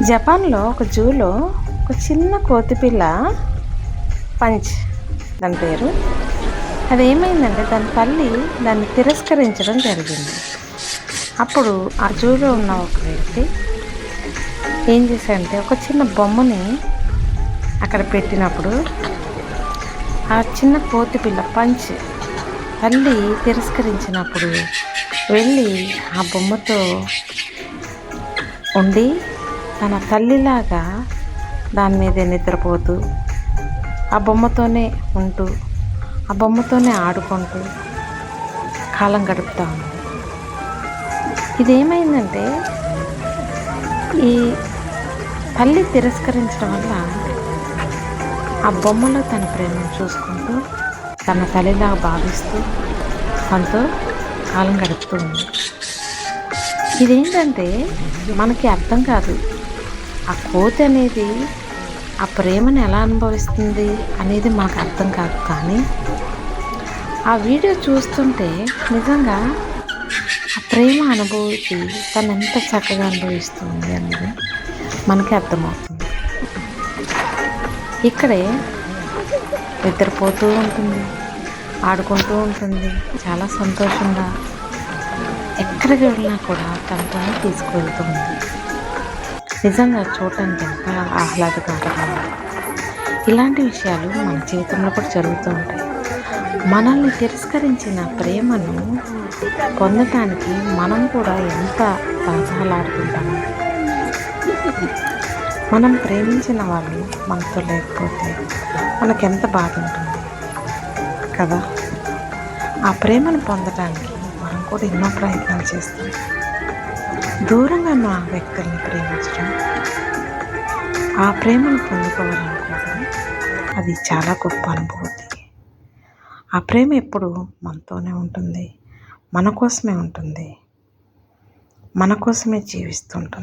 జపాన్లో ఒక జూలో ఒక చిన్న కోతిపిల్ల పంచ్ దాని పేరు. అదేమైందంటే దాని తల్లి దాన్ని తిరస్కరించడం జరిగింది. అప్పుడు ఆ జూలో ఉన్న ఒక వ్యక్తి ఏం చేశాడంటే ఒక చిన్న బొమ్మని అక్కడ పెట్టినప్పుడు ఆ చిన్న కోతిపిల్ల పంచ్ తల్లి తిరస్కరించినప్పుడు వెళ్ళి ఆ బొమ్మతో ఉండి తన తల్లిలాగా దాని మీదే నిద్రపోతూ ఆ బొమ్మతోనే ఉంటూ ఆ బొమ్మతోనే ఆడుకుంటూ కాలం గడుపుతూ ఉంది. ఇదేమైందంటే ఈ తల్లి తిరస్కరించడం వల్ల ఆ బొమ్మలో తన ప్రేమను చూసుకుంటూ తన తల్లిలాగా భావిస్తూ తనతో కాలం గడుపుతూ ఉంది. ఇదేంటంటే మనకి అర్థం కాదు, ఆ కోతి అనేది ఆ ప్రేమను ఎలా అనుభవిస్తుంది అనేది మాకు అర్థం కాదు. కానీ ఆ వీడియో చూస్తుంటే నిజంగా ఆ ప్రేమ అనుభూతి తను ఎంత చక్కగా అనుభవిస్తుంది అనేది మనకి అర్థమవుతుంది. ఇక్కడే నిద్రపోతూ ఉంటుంది, ఆడుకుంటూ ఉంటుంది, చాలా సంతోషంగా ఎక్కడికి వెళ్ళినా కూడా తనతోనే తీసుకువెళ్తుంది. నిజంగా చూడటానికి ఎంత ఆహ్లాదకరంగా ఉంది. ఇలాంటి విషయాలు మన జీవితంలో కూడా జరుగుతూ ఉంటాయి. మనల్ని తిరస్కరించిన ప్రేమను పొందటానికి మనం కూడా ఎంత తహతహలాడుతుంటాము. మనం ప్రేమించిన వాళ్ళు మనతో లేకపోతే మనకెంత బాధ ఉంటుంది కదా. ఆ ప్రేమను పొందడానికి మనం కూడా ఎన్నో ప్రయత్నాలు చేస్తాం. దూరంగా ఉన్న వ్యక్తుల్ని ప్రేమించడం, ఆ ప్రేమను పొందుకోవాలనుకోవడం అది చాలా గొప్ప అనుభూతి. ఆ ప్రేమ ఎప్పుడు మనతోనే ఉంటుంది, మన కోసమే ఉంటుంది, మన కోసమే జీవిస్తుంటుంది.